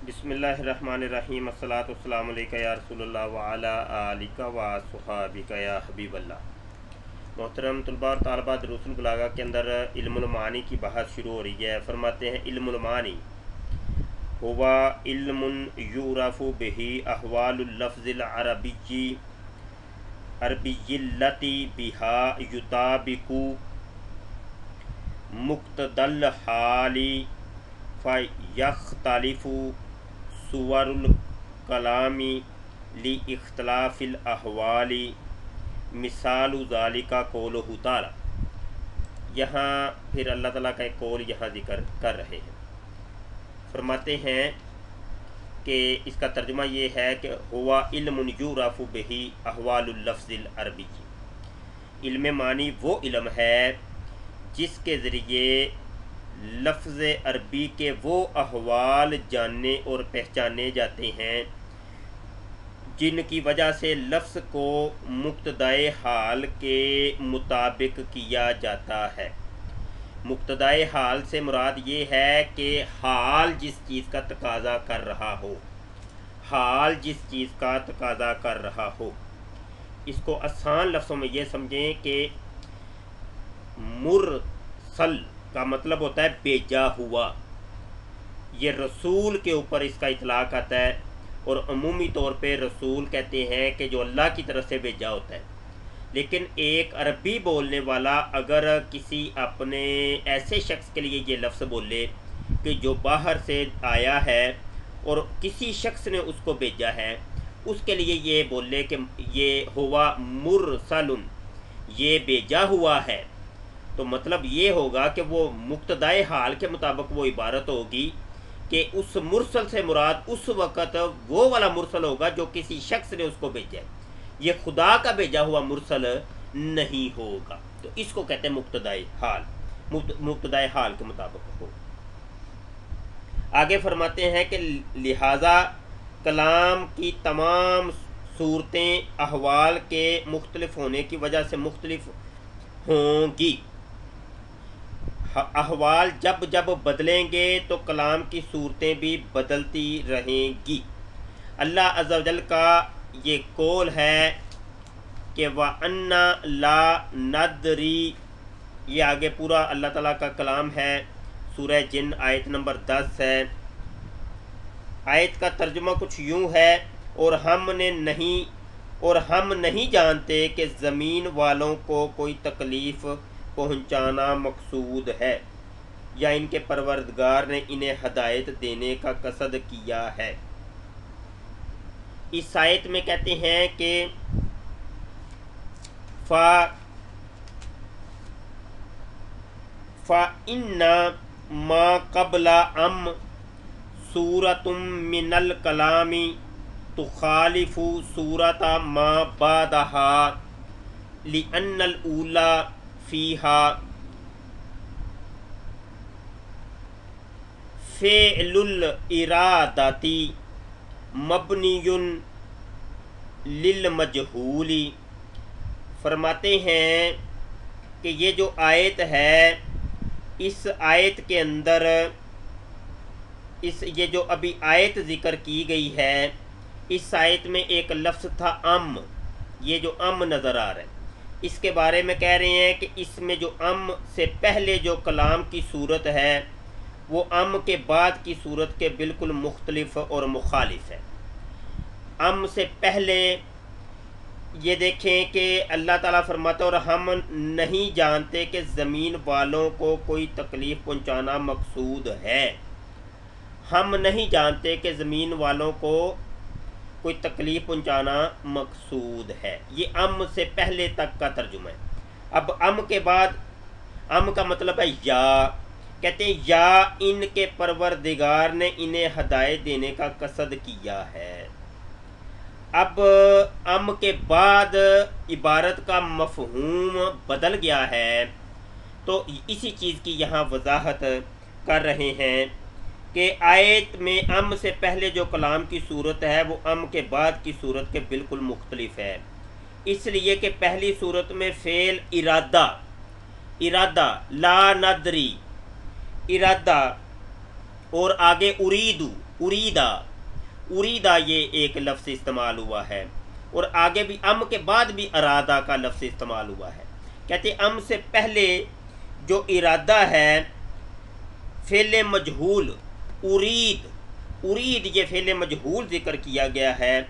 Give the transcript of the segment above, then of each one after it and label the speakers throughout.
Speaker 1: बिस्मिल्लाहिर्रहमानिर्रहीम अस्सलातु वस्सलामु अलैका या रसूलल्लाह व अला आलिका व सुहाबिका या हबीबल्लाह। मोहतरम तलबा और तालबात, दुरूसुल बलागा के अंदर इल्मुल मानी की बहस शुरू हो रही है। फरमाते हैं इल्मुल मानी हुवा इल्मुन युरफु बिही अहवालुल लफ्ज़िल अरबिय्यी अरबिय्यिल्लती बिहा युताबिकु मुक्तदल हाली फ़यख्तलिफु सुवरुल कलामी ली इख्तलाफिल अहवाली मिसालु ज़ालिका कौलुहु ताला। यहाँ फिर अल्लाह ताला का एक कौल यहाँ जिक्र कर रहे हैं। फरमाते हैं कि इसका तर्जुमा ये है कि हुवा इल्मुन युरफु बिही अहवालुल लफ्ज़िल अरबी। इल्म मानी वो इल्म है जिसके ज़रिए लफ्ज़ अरबी के वो अहवाल जानने और पहचाने जाते हैं जिनकी वजह से लफ्ज़ को मुक्तदाए हाल के मुताबिक किया जाता है। मुक्तदाए हाल से मुराद ये है कि हाल जिस चीज़ का तकाज़ा कर रहा हो, हाल जिस चीज़ का तकाज़ा कर रहा हो। इसको आसान लफ्ज़ों में ये समझें कि मुरसल का मतलब होता है भेजा हुआ। ये रसूल के ऊपर इसका इतलाक़ आता है और अमूमी तौर पे रसूल कहते हैं कि जो अल्लाह की तरफ से भेजा होता है। लेकिन एक अरबी बोलने वाला अगर किसी अपने ऐसे शख्स के लिए ये लफ्ज़ बोले कि जो बाहर से आया है और किसी शख्स ने उसको भेजा है, उसके लिए ये बोले कि ये हुआ मुरसलुन, ये भेजा हुआ है, तो मतलब ये होगा कि वो मुक्तदाए हाल के मुताबिक वो इबारत होगी कि उस मुरसल से मुराद उस वक़्त वो वाला मुरसल होगा जो किसी शख्स ने उसको भेजा है। ये खुदा का भेजा हुआ मुरसल नहीं होगा। तो इसको कहते हैं मुक्तदाए हाल, मुक्तदाए हाल के मुताबिक हो। आगे फरमाते हैं कि लिहाजा कलाम की तमाम सूरतें अहवाल के मुख्तलिफ होने की वजह से मुख्तलिफ होंगी। अहवाल जब जब बदलेंगे तो कलाम की सूरतें भी बदलती रहेंगी। अल्लाह अज़्ज़ा वजल का ये कौल है कि व अन्ना ला नदरी, ये आगे पूरा अल्लाह ताला का कलाम है। सूरह जिन आयत नंबर 10 है। आयत का तर्जुमा कुछ यूँ है, और हम नहीं जानते कि ज़मीन वालों को कोई तकलीफ़ पहुंचाना मकसूद है या इनके परवरदिगार ने इन्हें हदायत देने का कसद किया है। इस आयत में कहते हैं कि फ़ा इन्ना मा क़ब्ला अम सूरतुम मिनल कलामी तुखालिफु सूरता मा बादहा लिअन्नल ऊला फ़ीहा फ़ेलुल इरादती मबनियुन लिल मजहूली। फरमाते हैं कि ये जो आयत है, इस आयत के अंदर ये जो अभी आयत ज़िक्र की गई है, इस आयत में एक लफ्ज़ था अम। ये जो अम नज़र आ रहा है, इसके बारे में कह रहे हैं कि इसमें जो अम से पहले जो कलाम की सूरत है वो अम के बाद की सूरत के बिल्कुल मुख्तलिफ और मुखालिफ है। अम से पहले ये देखें कि अल्लाह ताला फरमाता और हम नहीं जानते कि ज़मीन वालों को कोई तकलीफ़ पहुंचाना मकसूद है। हम नहीं जानते कि ज़मीन वालों को कोई तकलीफ़ पहुंचाना मकसूद है। ये अम से पहले तक का तर्जुमा है। अब अम के बाद, अम का मतलब है या, कहते हैं या इनके परवरदिगार ने इन्हें हदायत देने का कसद किया है। अब अम के बाद इबारत का मफ़हूम बदल गया है, तो इसी चीज़ की यहाँ वजाहत कर रहे हैं कि आयत में अम से पहले जो कलाम की सूरत है वो अम के बाद की सूरत के बिल्कुल मुख्तलिफ है। इसलिए कि पहली सूरत में फ़ेल इरादा ला नदरी, इरादा, और आगे उरीदू, उरीदा, उरीदा ये एक लफ्ज़ इस्तेमाल हुआ है, और आगे भी अम के बाद भी अरादा का लफ्ज़ इस्तेमाल हुआ है। कहते अम से पहले जो इरादा है फ़ेल मजहूल उरीद, उरीद ये फ़ेल मजहूल ज़िक्र किया गया है,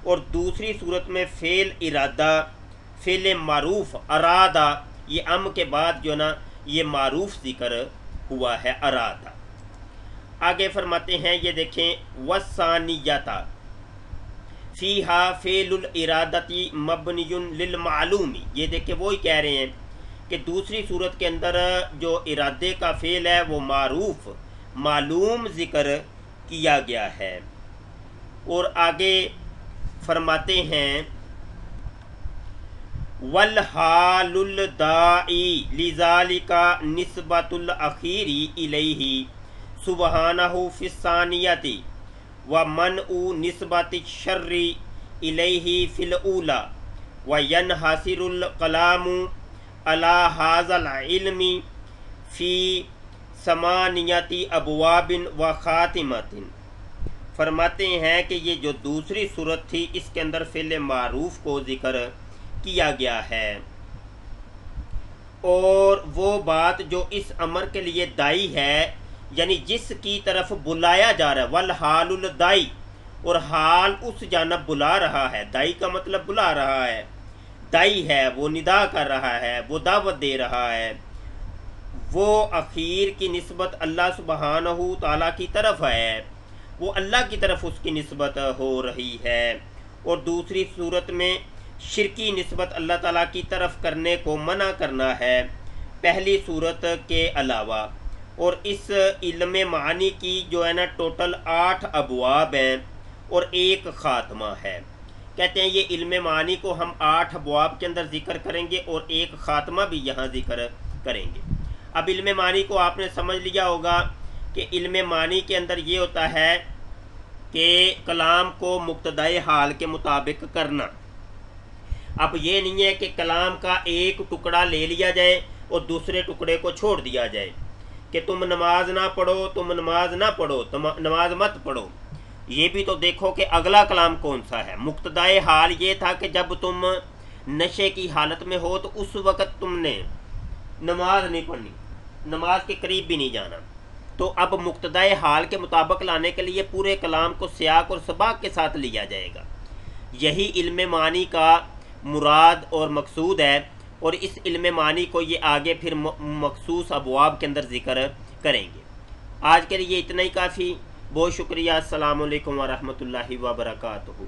Speaker 1: और दूसरी सूरत में फ़ेल इरादा फ़ेल मारूफ अरादा, ये अम के बाद जो ना ये मारूफ ज़िक्र हुआ है अरादा। आगे फरमाते हैं, ये देखें, वसानियता फ़ीहा फ़ेलुल इरादती मबनियुन लिल मालूमी, ये देखें वही कह रहे हैं कि दूसरी सूरत के अंदर जो इरादे का फ़ेल है वो मारूफ मालूम ज़िक्र किया गया है। और आगे फरमाते हैं, वल हालुल दाई लिज़ालिका निस्बतुल अखीरी इलैहि सुबहानहु फिस्सानियति व मनउ निस्बति शर्री इलैहि फिल ऊला व यनहसिरुल कलामु अला हाज़ल इल्मी फ़ी समानियति अबवाबिन व खातिमतिन। फरमाते हैं कि ये जो दूसरी सूरत थी इसके अंदर फ़िल मारूफ को ज़िक्र किया गया है, और वो बात जो इस अमर के लिए दाई है, यानी जिसकी तरफ बुलाया जा रहा है, वल हालुल दाई, और हाल उस जानब बुला रहा है, दाई का मतलब बुला रहा है, दाई है वो निदा कर रहा है, वो दावत दे रहा है, वो अखीर की निस्बत अल्लाह सुब्हानहू ताला की तरफ है, वो अल्लाह की तरफ उसकी निस्बत हो रही है। और दूसरी सूरत में शिरकी निस्बत अल्लाह ताला की तरफ करने को मना करना है पहली सूरत के अलावा। और इस इल्म मानी की जो है ना टोटल 8 अबवाब हैं और एक ख़ात्मा है। कहते हैं ये इल्म मानी को हम 8 अबवाब के अंदर ज़िक्र करेंगे और एक ख़ात्मा भी यहाँ ज़िक्र करेंगे। अब इल्म मानी को आपने समझ लिया होगा कि इल्म मानी के अंदर ये होता है कि कलाम को मुक्तदाए हाल के मुताबिक करना। अब ये नहीं है कि कलाम का एक टुकड़ा ले लिया जाए और दूसरे टुकड़े को छोड़ दिया जाए कि तुम नमाज ना पढ़ो, तुम नमाज ना पढ़ो, तुम नमाज मत पढ़ो। ये भी तो देखो कि अगला कलाम कौन सा है। मुक्तदाए हाल ये था कि जब तुम नशे की हालत में हो तो उस वक़्त तुमने नमाज नहीं पढ़नी, नमाज के करीब भी नहीं जाना। तो अब मुक्तदाए हाल के मुताबिक लाने के लिए पूरे कलाम को सियाक और सबाक के साथ लिया जाएगा। यही इल्म मानी का मुराद और मकसूद है, और इस इल्म मानी को ये आगे फिर मखसूस अबवाब के अंदर ज़िक्र करेंगे। आज के लिए इतना ही काफ़ी। बहुत शुक्रिया। अस्सलामु अलैकुम व रहमतुल्लाहि व बरकातुहू।